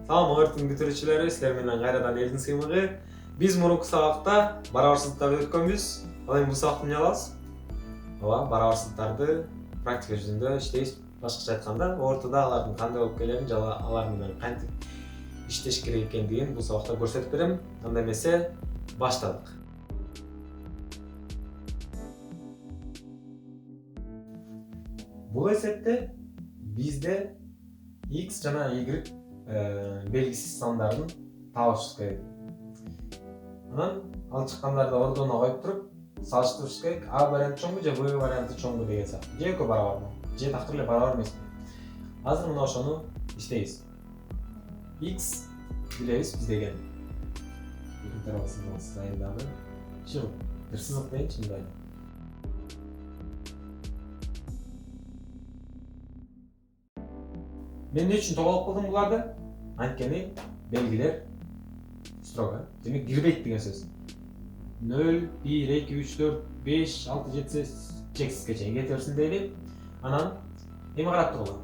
Салам өрттүн бүтүрүүчүлөрү, силер менен кайрадан элдин сыймыгы. Биз мурунку сабакта барабарсыздыктарды өткөнбүз. Ал эми бул сабакта эмне кылабыз? Барабарсыздыктарды практика жүзүндө иштейбиз. Башкача айтканда, ортодо алардын кандай болуп келерин жана алар менен кантип иштеш керек экендигин бул сабакта көрсөтүп берем. Анда эмесе баштадык. Бул эсепте бизде x жана y белгисиз сандардын табышыбыз керек. Анан ал чыккандарды ордуна коюп туруп салыштырышыбыз керек. А варианты чоңбу же Б варианты чоңбу деген сыяктуу. Же экөө барабарбы? Же такыр эле барабар эмеспи? Азыр мына ошону иштейбиз. X билебиз биз деген. Интервалсыз сайындагы чыгып бир сызык дейинчи мындай. Мен эмне үчүн тоголуп кылдым буларды? Анткени белгилер строго. Демек кирбейт деген сөз. 0, 1, 2, 3, 4, 5, 6, 7 чексизге чейин кете берсин дейли. Анан эми карап тургула.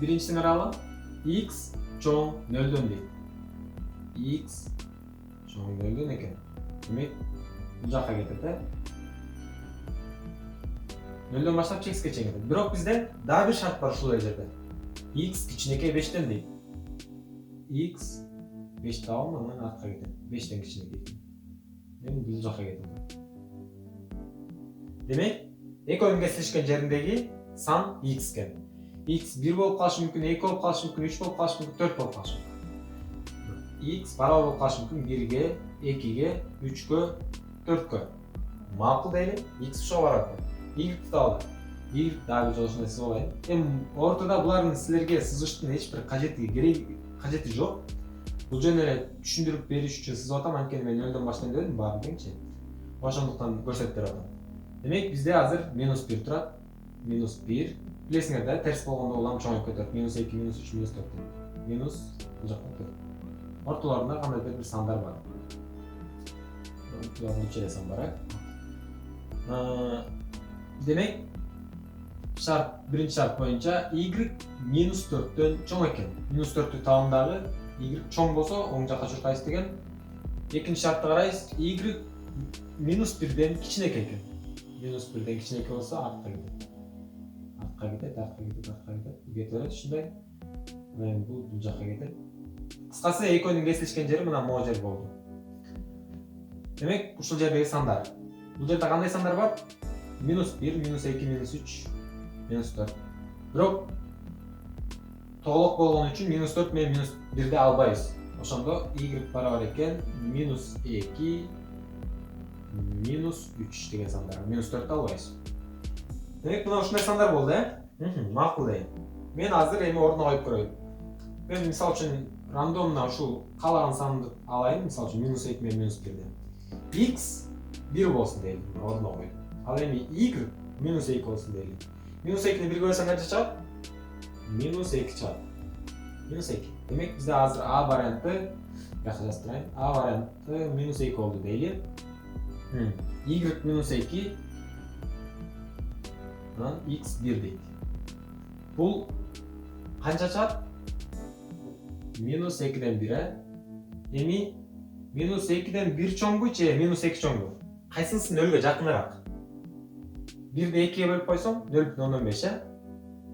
Биринчисин карагыла. X чоң 0дөн дейт. X чоң 0дөн экен. Демек бул жакка кетет, э? 0дөн баштап чексизге чейин кетет. Бирок бизде дагы бир шарт бар ушул жерде. X кичинекей 5ден дейт. X 5 табам, анан артка кетет. 5ден кичинекей. Эми бул жакка кетет. Демек, экөөнүн кесилишкен жериндеги сан x экен. X 1 болуп калышы мүмкүн, 2 болуп калышы мүмкүн, 3 болуп калышы мүмкүн, 4 болуп калышы мүмкүн. X барабар болуп калышы мүмкүн 1ге, 2ге, 3кө, 4кө. Макул дейли, X ушуга барат. Y табалы. Y дагы жолушунда сиз болайын. Эми ортодо булардын силерге сызыштын эч бир кажети жок. Бул жөн эле түшүндүрүп бериш үчүн сызып атам, анткени мен 0дөн баштайын дедим, баарын теңчи. Ошондуктан көрсөтүп берип атам. Демек бизде азыр -1 турат. -1. Билесиңер да, терс болгондо улам чоңоюп кетет. -2, -3, -4. Минус бул жакка кетет. Ортолорунда кандайдыр бир сандар бар. Ортолорунда үч эле сан бар, э? Демек, биринчи шарт боюнча y -4дөн чоң экен. -4тү табам дагы y чоң болсо оң жакка чуркайбыз деген. Экинчи шартты карайбыз. Y -1ден кичинекей экен. -1ден кичинекей болсо артка кетет. Артка кетет. Кете берет ушундай. Мен бул жакка кетет. Кыскасы экөөнүн кесилишкен жери мына могу жер болду. Демек, ушул жердеги сандар. Бул жерде кандай сандар бар? -1, -2, -3, -4. Бирок тоголок болгон үчүн -4 менен -1ди албайбыз. Ошондо y барабар экен -2, -3 деген сандар. -4ди албайбыз. Демек, мына ушундай сандар болду, э? Макул дейм. Мен азыр эми ордуна коюп көрөйүн. Мен мисалы үчүн рандомно ушул каалаган санды алайын, мисалы үчүн -2 менен -1ди. X 1 болсун дейли, ордуна коюп. Ал эми y -2 болсун дейли. -2ни 1ге бөлсөң канча чыгат? -2 чыгат. -2. Демек бизде азыр А варианты, жакшы жаздырайын. А варианты -2 болду дейли. Y -2, анан x 1 дейт. Бул канча чыгат? -2ден 1, э? Эми -2ден 1 чоңбу же -2 чоңбу? Кайсынысы 0га жакыныраак? 1ди 2ге бөлүп койсоң 0,15, э?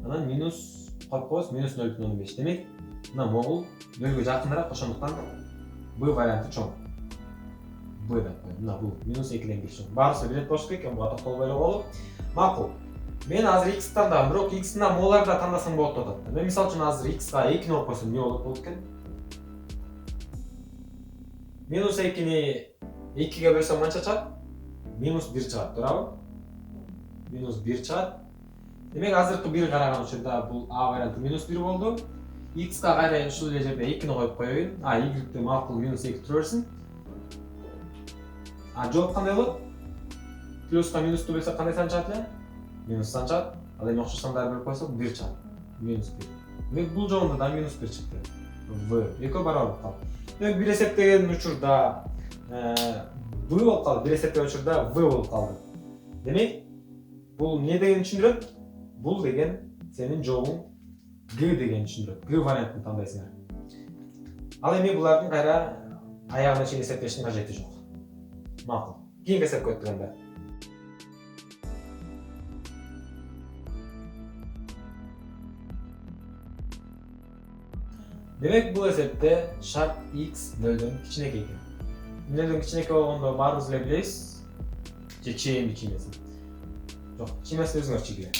Анан минус коюп коебуз -0,15. Демек, мына могул 0га жакыныраак, ошондуктан Б варианты чоң. Б деп коем. Мына бул -2ден 1 чоң. Баарысы билет болуш керек, буга токтолбой эле коелу. Макул. Мен азыр x тандадым, бирок x-ны моларда тандасаң болот деп атат. Мен мисалы үчүн азыр x-га 2-ни коюп койсом эмне болот экен? -2ни 2ге бөлсөм канча чыгат? -1 чыгат, туурабы? -1 чыгат. Демек, азыркы 1 караган учурда бул А варианты -1 болду. X-га кайра ушул эле жерде 2-ни коюп коеюн. Y-ди макул -2 тура берсин. Жооп кандай болот? Плюска минусту бөлсөк кандай сан чыгат эле? Минус сан чыгат. Ал эми окшош сандарды бөлүп койсок 1 чыгат. -1. Демек, бул жолунда да -1 чыкты. В. Экөө барабар болуп калды. Демек, бир эсептеген учурда В болуп калды, бир эсептеген учурда В болуп калды. Демек, бул эмне дегенди түшүндүрөт? Бул деген сенин жолуң G деген түшүндүрөт. G вариантын тандайсыңар. Ал эми булардын кайра аягына чейин эсептештин кажети жок. Макул. Кийинки эсепке өттүк анда. Демек бул эсепте шарт x 0дөн кичинекей экен. 0дөн кичинекей болгондо баарыбыз эле билебиз. Же чейинби чиймесин. Жок, чиймесин өзүңөр чийгиле.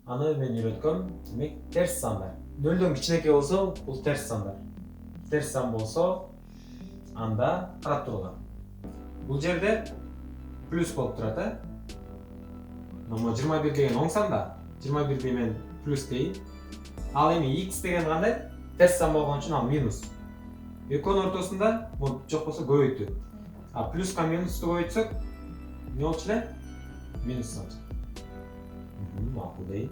Аны мен үйрөткөм. Демек терс сандар. 0дөн кичинекей болсо бул терс сандар. Терс сан болсо анда карап тургула. Бул жерде плюс болуп турат, э? Мына 21 деген оң сан да. 21 мен плюс дейин. Ал эми x деген кандай? Терс сан болгон үчүн ал минус. Экөөнүн ортосунда бул жок болсо көбөйтүү. А плюска минусту көбөйтсөк, эмне болчу эле? Минус сан. Макул дейин.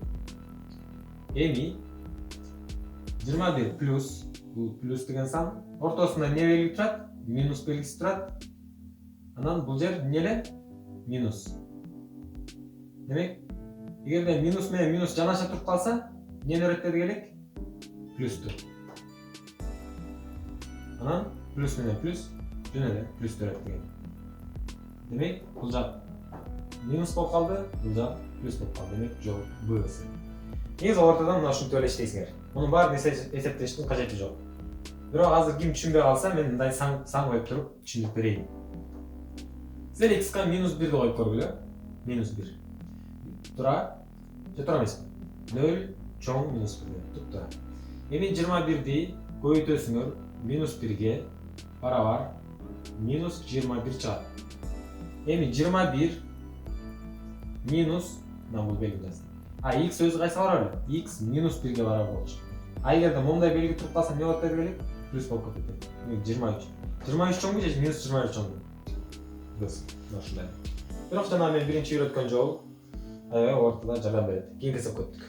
Эми 21 плюс, бул плюс деген сан, ортосунда эмне белги турат? Минус белгиси турат. Анан бул жер эмне эле? Минус. Демек, эгерде минус менен минус жанаша туруп калса, эмнени өрөттөдү элек? Плюсту. Анан плюс менен плюс жөн эле плюс өрөт деген. Демек, бул жак минус болуп калды, бул жак плюс болуп калды. Демек, жол Б эсеби. Негизи ортодон мына ушинтип эле иштейсиңер. Мунун баарын эсептештин кажети жок. Бирок азыр ким түшүнбөй калса, мен мындай сан коюп туруп түшүндүрүп берейин. Силер x-ка минус 1 деп коюп көргүлө. Минус 1. Тура. Же тура эмеспи? 0 чоң минус 1 деп туптура. Эми 21ди көбөйтөсүңөр минус 1ге барабар минус 21 чыгат. Эми 21 минус мына бул белги жаздым. А x өзү кайсыга барабар? X минус 1ге барабар болчу. А эгерде мондай белги туруп калса эмне болот дедик? Плюс болуп кетет. 23. 23 чоңбу же минус 21 чоңбу? Біз ушундай. Бирок жана мен биринчи үйрөткөн жол аябай ортодо жардам берет. Кийинки эсепке өттүк.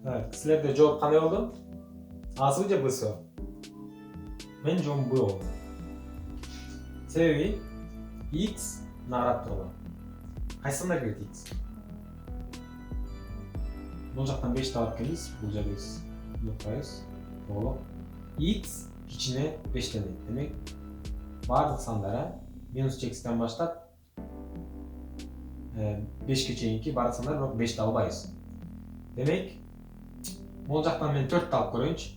Так, силерде жооп кандай болду? A'сы же Б'сы? Мен жообум Б болду. Себеби x карап тургула. Кайсысына кирет x? Бул жактан 5 алып келебиз, бул жерде биз унутпайбыз. X кичине 5тен. Демек, бардык сандар минус чекистен баштап 5ке чейинки бардык сандар, бирок 5ти албайбыз. Демек, бул жактан мен 4 алып көрөйүнчү.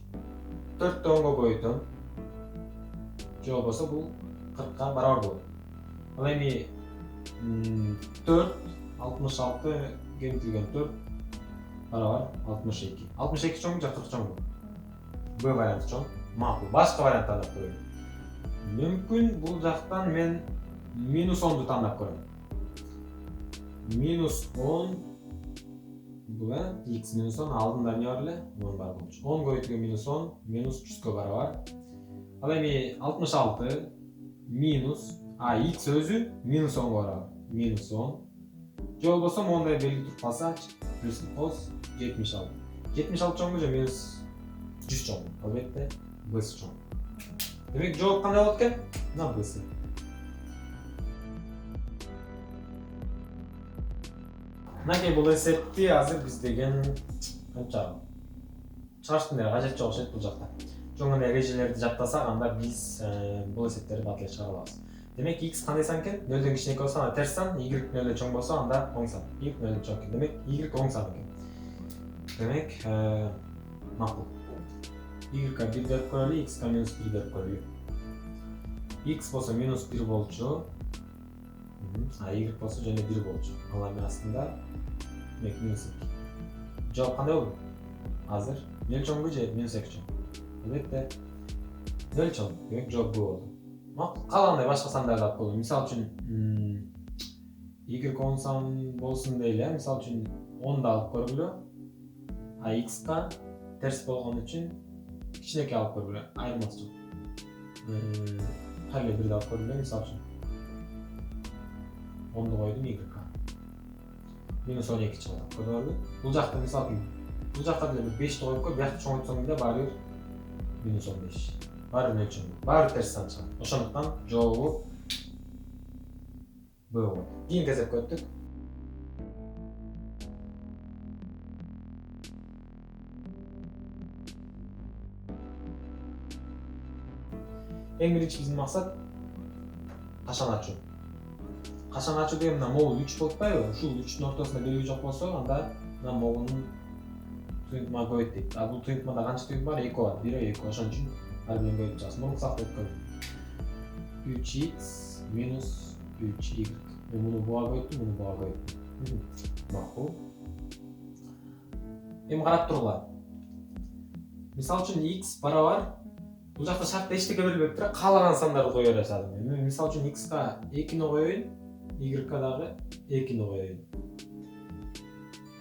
4тү 10го көбөйтөм. Же болбосо бул 40ка барабар болот. Ал эми 4 66 кемитилген 4 барабар 62. 62 чоң же 40 чоң? Б варианты чоң. Макул. Башка вариант тандап көрөйүн. Мүмкүн бул жактан мен минус 10ду тандап көрөм. Минус 10 бул x минус 10 алдында эмне бар эле? 10 бар болчу. 10 көбөйтүлгөн минус 10 минус 100га барабар. Ал эми 66 минус x өзү минус 10га барабар. Минус 10. Же болбосо мондай белги туруп калса, плюс кос 76. 76 чоңбу же минус 100 чоң. Албетте Б'сы чоң. Демек жооп кандай болот экен? Мына Б'сы. Мынакей бул эсепти азыр биз деген канча чыгаштын эле кажети жок окшойт бул жакта. Чоң эле эрежелерди жаттасак, анда биз бул эсептерди бат эле чыгара алабыз. Демек x кандай сан экен? 0дөн кичинекей болсо анда терс сан, y 0дөн чоң болсо анда оң сан. Y 0дөн чоң экен. Демек y оң сан экен. Демек макул. Y-ка 1 деп көрөлү, x-ка минус 1 деп көрөлү. X болсо минус 1 болчу. А y болсо жана 1 болчу. Ал эми астында демек минус 2. Жооп кандай болду? Азыр 0 чоңбу же минус 2 чоң? Албетте 0 чоң. Демек жооп Б болду. Макул. Калгандай башка сандарды алып коелу. Мисалы үчүн y оң сан болсун дейле. Мисалы үчүн 10ду алып көргүлө. А x-ка терс болгон үчүн кичинекей алып көргүлө. Айырмасы жок. Кайра 1ди алып көргүлө, мисалы үчүн. 10ду койдум y-ка. Минус 12 чыгат. Көрдүңөрбү? Бул жакта мисалы үчүн бул жакта деле 5ди коюп кой, биякта чоңойтсоң деле баары минус 15. Баары 0 чоң. Баары терс сан чыгат. Ошондуктан жообу b болот. Кийинки эсепке өттүк. Эң биринчи биздин максат качан ачуу. Качан ачуу деген мына могул 3 болуп атпайбы? Ушул 3-түн ортосунда белги жок болсо, анда мына могулдун тыйынтма көбөйт дейт. А бул тыйынтмада канча тыйынтма бар? 2 бар. 1 2. Ошон үчүн ар бирин көбөйтүп чыгасың. Мурунку сабакта өткөн 3x минус 3y. Мен муну буга көбөйттүм, муну буга көбөйттүм. Макул. Эми карап тургула. Мисалы үчүн x барабар. Бул жакта шартта эчтеке берилбеп тура, каалаган сандарды кое беришат. Мен мисалы үчүн x-ка 2-ни коеюн, y-ка дагы 2-ни коеюн.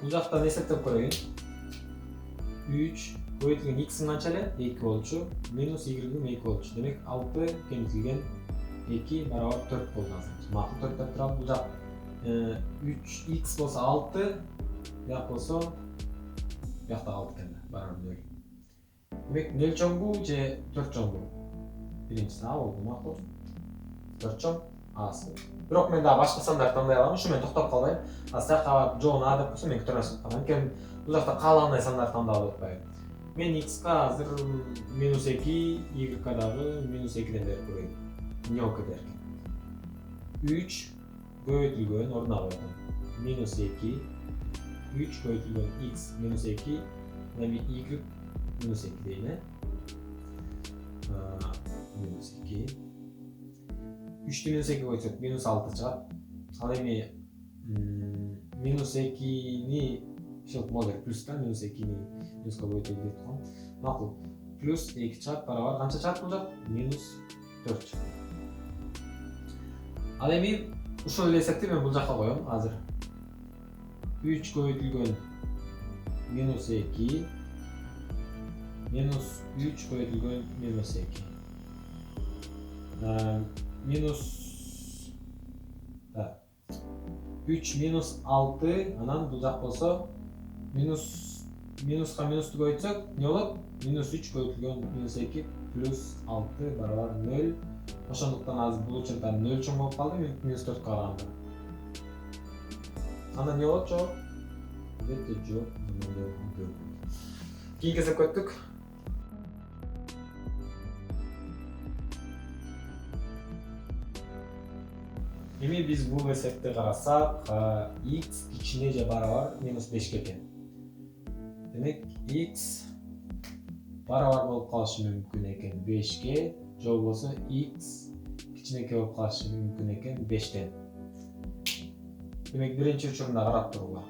Бул жактан эсептеп көрөйүн. 3 көбөйтүлгөн x-ин канча эле? 2 болчу, минус y-ин 2 болчу. Демек 6 кемитилген 2 барабар 4 болду азыр. Макул 4 деп турат. Бул жак 3x болсо 6, бияк болсо биякта 6 экен, барабар 0. Демек 0 чоңбу же 4 чоңбу? Биринчиси А болду, макул. 4 чоң Асы. Бирок мен дагы башка сандарды тандай алам, ушу мен токтоп калбайм. А сакка жоон А деп койсом мен көтөрө алам. Анткени бул жакта каалагандай сандарды тандап атпайм. Мен x-ка азыр минус 2, y-ка дагы минус 2ден берип коеюн. Нёлка деркен. 3 көбөйтүлгөн ордуна коём. Минус 2, 3 көбөйтүлгөн x минус 2, эми y минус 2 дейм, минус 2. 3'tü минус 2 koysak minus 6 чыгат. Ал эми минус 2-ни шыл болот плюстан минус 2-ни минуска көбөйтөйүн деп тургам. Макул. Плюс 2 чыгат барабар канча чыгат бул жак? Минус 4 чыгат. Ал эми ушул эле эсепти мен бул жакка коём азыр. 3 көбөйтүлгөн минус 2 минус 3 көбөйтүлгөн минус 2. Минус 3 минус 6, анан бул жак болсо минуска минусту көбөйтсөк не болот? Минус 3 көбөйтүлгөн минус 2 плюс 6 барабар 0. Ошондуктан азыр бул учурда 0 чоң болуп калды, минус 4 караганда. Анда не болот жооп? Албетте жооп 0. Кийинки эсепке өттүк. Эми биз бул эсепти карасак, x кичине же барабар минус 5 экен. Демек x барабар болуп калышы мүмкүн экен 5ке, же болбосо x кичинекей болуп калышы мүмкүн экен 5тен. Демек биринчи учурунда карап тургула.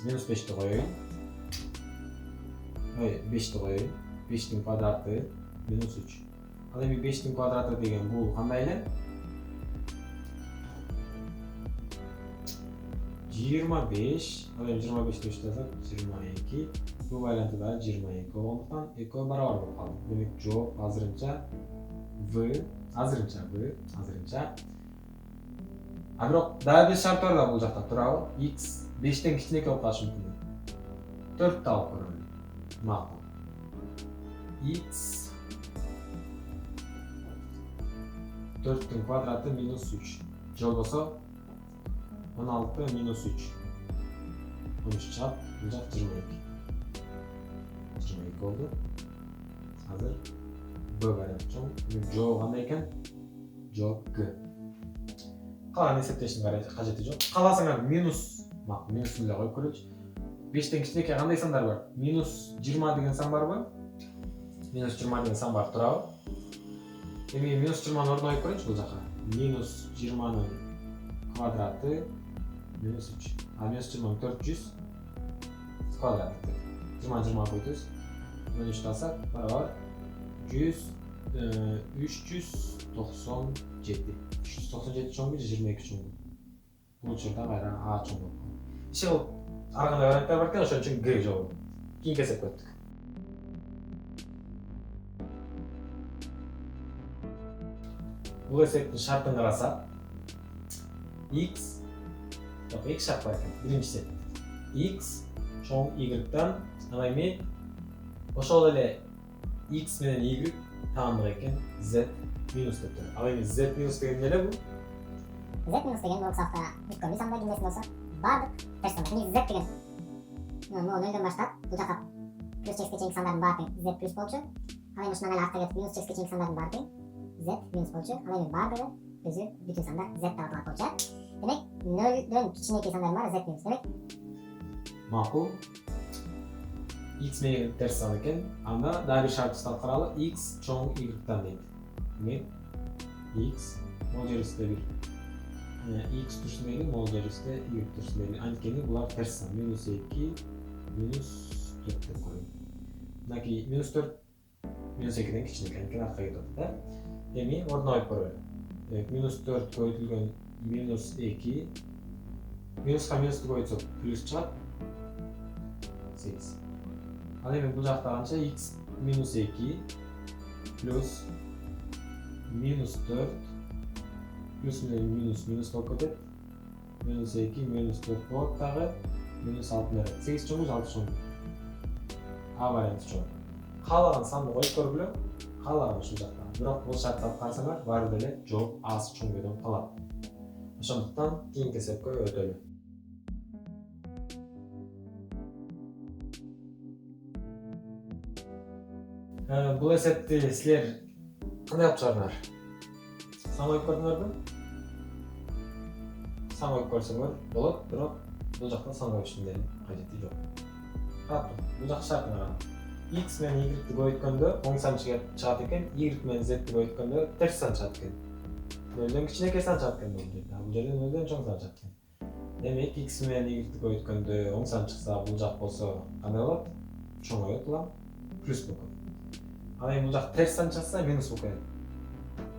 Минус 5ти коеюн. 5ти коеюн. 5тин квадраты минус 3. Ал эми 5тин квадраты деген бул кандай эле? 25, ал эми 25 деп жазсак 22, бул байлантыда 22 болгондуктан экөө барабар болуп калды. Демек жооп азырынча V. А бирок дагы бир шарт бар да бул жакта турабы? X 5тен кичинекей болуп калышы мүмкүн. 4 алып көрөлү. Макул. X 4тин квадраты минус 3. Же болбосо 16 минус 3. 13 чыгат, бул жак 22. 22 болду. Азыр B варианты чоң. Жооп кандай экен? Жооп G. Калган эсептештин кажети жок. Кааласаңар минус, минус эле коюп көрөчү. 5тен кичинекей кандай сандар бар? Минус 20 деген сан барбы? Минус 20 деген сан бар турабы? Эми минус 20-ны ордуна коюп көрөчү бул жака. Минус 20-нын квадраты минус 3. А минус 20 400 квадраты. 20 koyduğuz. 13 alsak barabар 397. 397 чоң бу 22 чоң. Бул учурда кайра А чоң болуп калды. Иши ар кандай варианттар бар экен, ошон үчүн Г жооп. Кийинки эсепке өттүк. Бул эсептин шартын карасак, x жок, эки шарт бар экен. Биринчиси x чоң y-дан, анан эми ошол эле x менен y таандык экен z минус деп турат. Ал эми z минус деген эмне эле бул? Z minus деген бұл сақта бүткөнлүү санда кимдесин болсо баардык терс санда. Z деген нөлдөн баштап бул жака плюс чекске чейинки сандардын баары тең Z плюс болчу. Ал эми ушундан эле артка кетип минус чекске чейинки сандардын баары тең Z минус болчу. Ал эми баардыгы өзү бүтүн сандар Z деп аталат болчу. Демек нөлдөн кичинекей сандардын баары Z минус. Демек макул. X менен терс сан экен. Анда дагы бир шарт ұстап каралы. X чоң Y-тан дейт. Демек X мол жер үстүндө бир X турсун дейли, мол жер үстүндө Y турсун дейли. Анткени булар терс сан. -2 -4 деп коеюн. Мынакей -4 -2ден кичинекей, анткени артка кетип атат, да? Эми ордуна коюп көрөлү. Демек -4 көбөйтүлгөн -2 минуска минусту көбөйтсөк плюс чыгат 8. Ал эми бул жакта канча x -2 плюс -4 плюс менен минус болуп кетет. -2 -4 болот дагы -6 берет. 8 чоң 6 чоң. А варианты чоң. Каалаган санды коюп көргүлө. Каалаган ушул жакта. Бирок бул шартты карасаңар, баары деле жооп аз чоңдойдон калат. Ошондуктан кийинки эсепке өтөлү. Бул эсепти силер кандай кылып чыгардыңар? Сан коюп көрдүңөрбү? Сан коюп көрсөңөр болот, бирок бул жакта сан коюштун деле кажети жок. Карап тур, бул жак шарт кара. X менен Y-ти көбөйткөндө оң сан чыгат экен, Y менен Z-ти көбөйткөндө терс сан чыгат экен. Нөлдөн кичинекей сан чыгат экен бул жерде. Бул жерде нөлдөн чоң сан чыгат экен. Демек X менен Y-ти көбөйткөндө оң сан чыкса, бул жак болсо кандай болот? Чоңойот, улам плюс болот. Ал эми бул жак терс сан чыкса минус болуп кетет.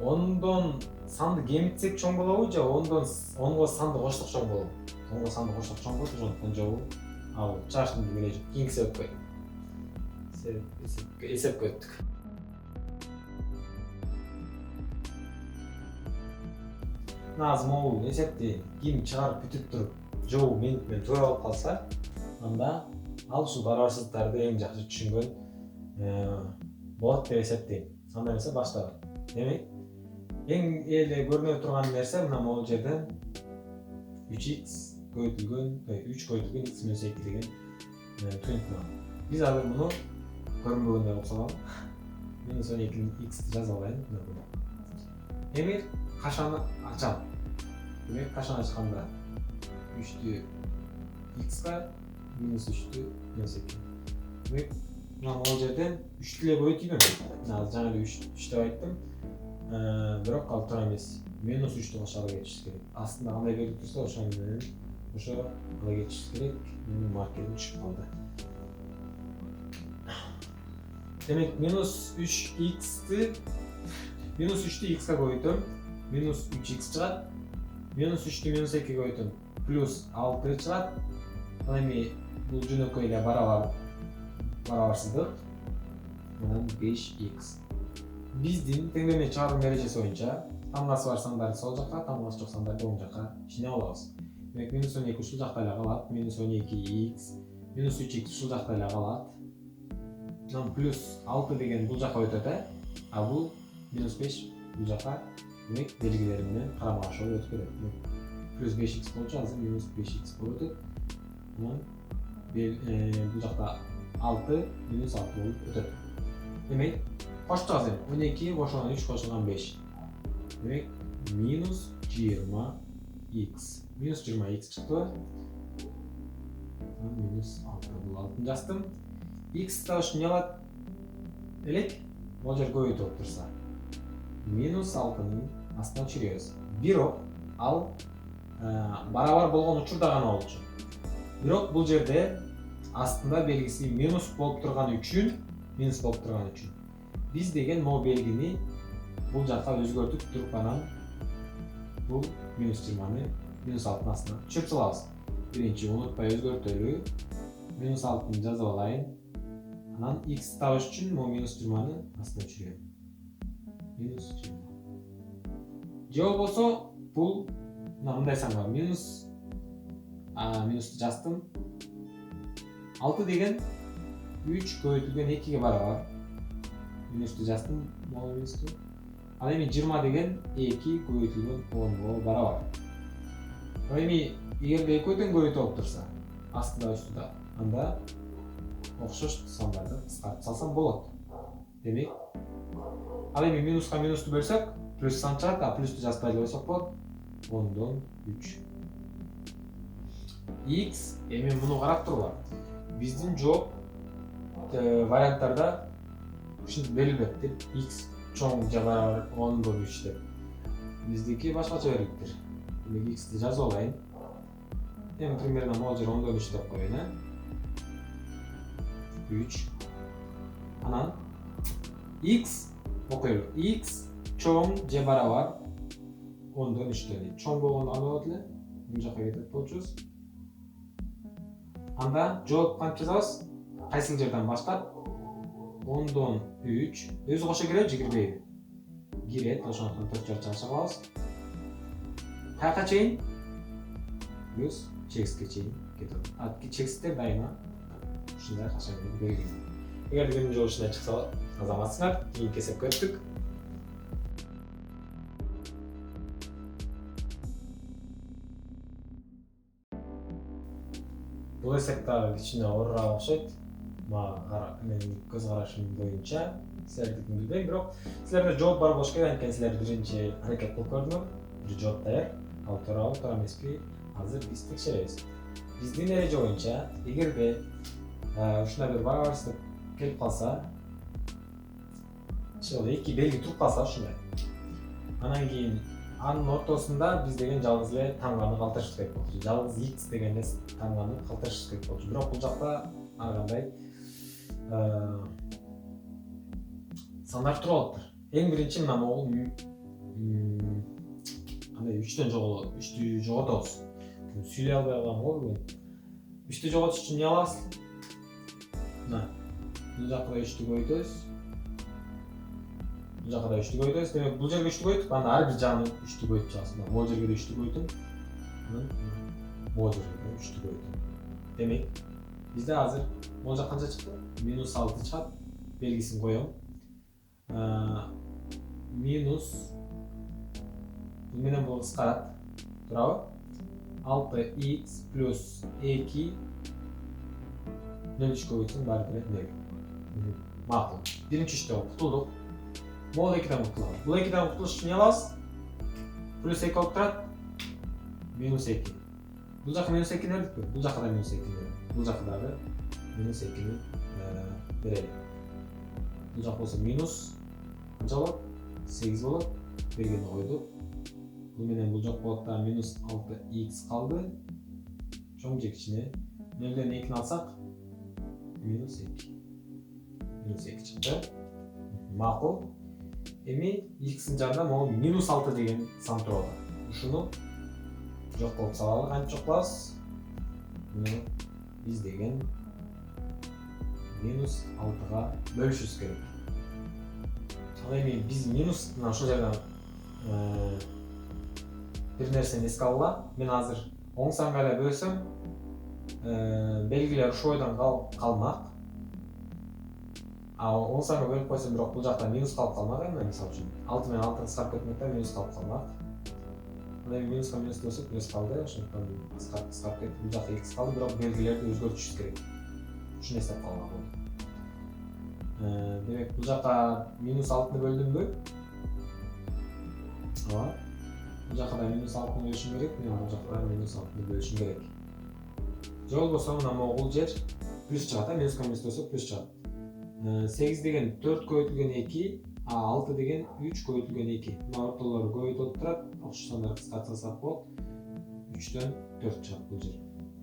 Ондон санды кемитсек чоң болобу же онго санды коштук чоң болобу? Онго санды коштук чоң болот, ошондуктан жобу ал чачтын деле жок. Кийинки эсепке өттүк. Азыр могул эсепти ким чыгарып бүтүп туруп, жобу минут менен туура болуп калса, анда ал ушул барабарсыздыктарды эң жакшы түшүнгөн болот деп эсептейм. Анда эмесе баштайлы. Демек, эң эле көрүнө турган нерсе мына могул жерден 3x көбөйтүлгөн x минус 2 деген туюнтма. Биз азыр муну көрүнбөгөндөй кылып салалы. Минус 12x'ти жазып алайын. Эми кашаны ачам. Демек, кашаны ачканда 3'тү x'ка минус 3'тү минус 2. Демек, мына могул жерден 3'тү эле көбөйтүлгөн. Азыр жаңы эле 3 деп айттым. Бирок ал туура эмес. Минус 3'тү кошо кетишибиз керек. Астында кандай белги турса, ошо менен ала кетишибиз керек. Менин маркерим түшүп калды. Демек, минус 3'тү x'ка көбөйтөм. Минус 3x чыгат. Минус 3'тү минус 2 көбөйтөм. Плюс 6 чыгат. Ал эми бул жөнөкөй эле барабарсыздык. Анан 5x. Биздин теңдөөмө чыгарым эрежеси боюнча тамгасы бар сандарды сол жакка, тамгасы жок сандарды оң жакка жинап алабыз. Демек, минус 12 ушул жакта эле калат. Минус 12x. Минус 3x ушул жакта эле калат. Анан плюс 6 деген бул жака өтөт, а бул минус 5 бул жака. Демек, белгилери менен карама каршы өтүп кетет. Плюс 5x болчу, азыр минус 5x болуп өтөт. Анан бул жакта 6 минус 6 болуп өтөт. Демек, коштук 12 кошулган 3 кошулган 5. Демек, минус 20x. Минус 20x чыкты. Минус 6 бул алтын жаздым. X да ушун не алат элек? Бул жер көбөйтүп алып турса. Минус 6-нын астына түшүрөбүз. Бирок ал барабар болгон учурда гана болчу. Бирок бул жерде астында белгиси минус болуп турган үчүн биз деген могу белгини бул жакка өзгөртүп туруп анан бул минус 20-ны минус 6-нын астына түшүрүп салабыз. Биринчи унутпай өзгөртөлү. Минус 6-ны жазып алайын. Анан x табыш үчүн могу минус 20-ны астына түшүрөм. Минус 20. Же болбосо бул мындай сан бар. Минусту жаздым. 6 деген 3 көбөйтүлгөн 2ге барабар. Минусту жаздым, могу минусту. Ал эми 20 деген 2 көбөйтүлгөн 10го барабар. эми эгерде экөөдөн көбөйтүп алып турса, астыда үстүдө, анда окшош сандарды кыскартып салсам болот. Демек, ал эми минуска минусту бөлсөк, плюс сан чыгат, а плюсту жазбай эле койсок болот. 10дон 3. X эми муну карап тургула. Биздин жооп варианттарда ушинтип берилбепти деп. X чоң же барабар 10дон 3 деп. Биздики башкача берилиптир. Демек X'ти жазып алайын. Эми примерно могул жер 10дон 3 деп коеюн, 3. Анан X окуйлу. X чоң же барабар 10дон 3 чоң болгону алып эле бул жака кетет болчубуз. Анда жооп кантип жазабыз? Кайсыл жерден баштап 10дон 3 өзү кошо киреби же кирбейби? Кирет, ошондуктан 4 жарчыга чыгабыз. Каяка чейин? Плюс чекске чейин кетет. А чекстер дайыма ушундай кашар менен белгилүү. Эгер кимдин жообу ушундай чыкса, азаматсыңар, кийинки эсепке өттүк. Бул эсеп дагы кичине оорураак окшойт. Мага менин көз карашым боюнча, силердикин билбейм, бирок силерде жооп бар болуш керек, анткени силер биринчи аракет кылып көрдүңөр. Бир жооп даяр. Ал туурабы, туура эмеспи? Азыр биз текшеребиз. Биздин эреже боюнча, эгерде ушундай бир барабарсыздык келип калса, эки белги туруп калса ушундай. Анан кийин анын ортосунда биз деген жалгыз эле тамганы калтырышыбыз керек болчу. Жалгыз X деген тамганы калтырышыбыз керек болчу. Бирок бул жакта ар кандай сандар туруп алыптыр. Эң биринчи мына могул кандай 3төн жоготобуз. 3тү жоготобуз. Сүйлөй албай калгам го бүгүн. 3тү жоготуш үчүн эмне кылабыз? Мына бул жакка 3тү көбөйтөбүз. Бул жакка да 3тү көбөйтөбүз. Демек бул жерге 3тү көбөйтүп, анда ар бир жагын 3тү көбөйтүп чыгасыз. Мына могул жерге 3тү көбөйтүм. Могул жерге 3тү көбөйтүм. Демек, bizde hazır olacak kanca çıktı? Minus 6 çıkart. Belgisini koyalım. Minus bu menen bu ıskarat. Bravo. 6x plus 2 nöl koyuyorsun bari bile nöl. Makul. Birinci işte o. Kurtulduk. Bol 2'den kurtulalım. Bu 2'den kurtuluş için yalaz. Plus 2 oktarat. Minus 2. Bu jakka minus 2 verdik mi? Bu jakka da minus 2 verdik. Bu jakka da minus 2'ni verelim. Bu jakka olsa minus kanca olur? 8 olur. Belgeni koyduk. Bu menen bu jakka olup da minus 6x kaldı. Çoğun cek içine. Nölden 2'ni alsak minus 2. Minus 2 çıktı. Makul. Emi x'in janında minus 6 degen san turadi. Şunu жоқ қылып салалы, қанша жоқ қыласыз? Бұны біз деген минус 6-ға бөлішіміз керек. Ал эми біз минус мына ушул жерден бир нерсени эске алгыла. Мен азыр оң санга эле бөлсөм, белгилер ушул бойдон калмак. А оң санга бөлүп койсом, бирок бул жакта минус калып калмак эми, мисалы үчүн 6 менен 6-ны кыскартып кетмек да минус калып калмак. Минусқа минус қосып, плюс қалды, ошондуктан кыскартып кетти. Бул жакта x калды, бирок белгилерди өзгөртүшүбүз керек. Ушуну эстеп калган болду. Демек, бул жакка минус 6-ны бөлдүмбү? Ооба. Бул жакка да минус 6-ны бөлүшүм керек, мен бул жакка да минус 6-ны бөлүшүм керек. Же болбосо мына могул жер плюс чыгат, минуска минус қосып плюс чыгат. 8 деген 4 көбөйтүлгөн 2, 6 деген 3 көбөйтүлгөн 2. Мына ортолору көбөйтүлүп турат. Окшош сандар кыскартылсак болот. 3дөн 4 чыгат бул жер.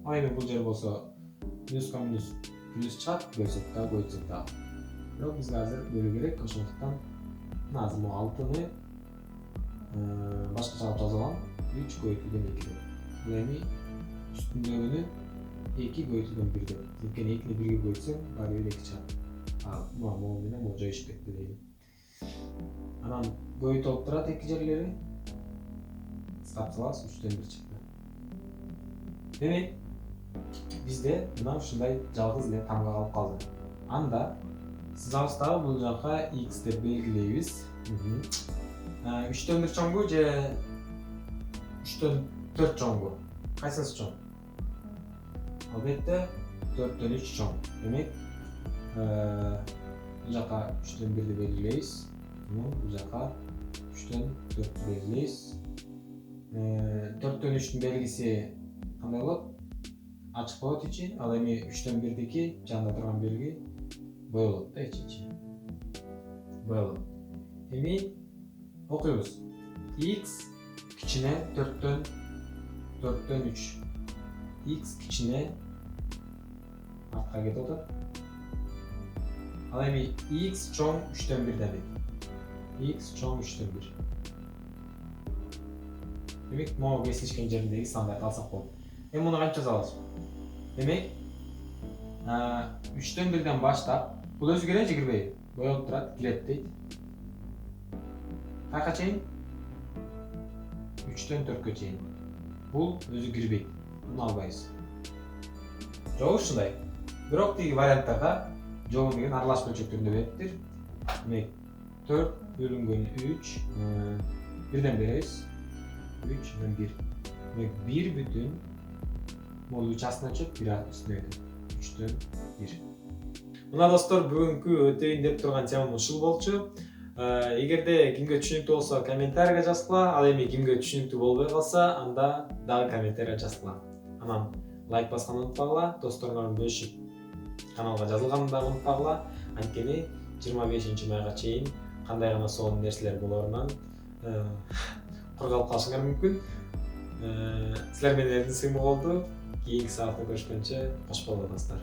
А эми бул жер болсо минуска минус плюс чыгат, бөлсөк да, көбөйтсөк да. Бирок бизге азыр бөлүү керек, ошондуктан мына азыр могу 6-ны башкача кылып жазып алам. 3 көбөйтүлгөн 2 деп. Бул эми үстүндөгүнү 2 көбөйтүлгөн 1 деп. Анткени 2-ни 1-ге көбөйтсөң, баары бир 2 чыгат. Могу менен могу жоюшуп кетти дейли. Анан көбөйтүп турат эки жерлери. Кыскартып 3дөн 1 чыкты. Демек, бизде мына ушундай жалгыз эле тамга калып калды. Анда сызабыз дагы бул жака x деп белгилейбиз. 3дөн 1 чоңбу же 3дөн 4 чоңбу? Кайсынысы чоң? Албетте 4-төн 3 чоң. Демек, бұл жаққа 3-төн 1-ді белгілейіз. Бұл жаққа 3-төн 4-ті белгілейіз. 4-төн 3-тің белгісі қандай болады? Açık болады içi, ал эми 3-төн 1-дeki жанында тұрған белги боялады да içi. Боялады. Эми окуйбуз. X кичине 4-төн 3. X кичине артқа кетип атат. Ал эми X чоң 3-төн 1 дейт. X чоң 3-төн 1. Демек, могу кесилишкен жериндеги сандарды алсак болот. Эми муну кантип жазабыз? Демек, 3-төн 1-ден баштап, бул өзгөрө же кирбейби? Боелуп турат, кирет дейт. Кайка чейин? 3-төн 4-кө чейин. Бул өзү кирбейт. Муну албайбыз. Жок ушундай. Бирок тиги варианттарда жогун деген аралаш бөлчөктөрүндө бериптир. Демек, 4 бөлүнгөн 3 1ден беребиз. 3-ден 1. Демек, 1 бүтүн бул 3 астына чөп, 1 үстүнө кетет. 3-төн 1. Мына достор, бүгүнкү өтөйүн деп турган темам ушул болчу. Эгерде кимге түшүнүктүү болсо, комментарийге жазгыла. Ал эми кимге түшүнүктүү болбой калса, анда дагы комментарийге жазгыла. Анан лайк басканды унутпагыла, досторуңар менен бөлүшүп каналга жазылганды да унутпагыла. Анткени 25-майга чейин кандай гана сонун нерселер болорунан кур калып калышыңар мүмкүн. Силер менен Эрдин Сыймы болду. Кийинки сабакта көрүшкөнчө кош болуңар достор.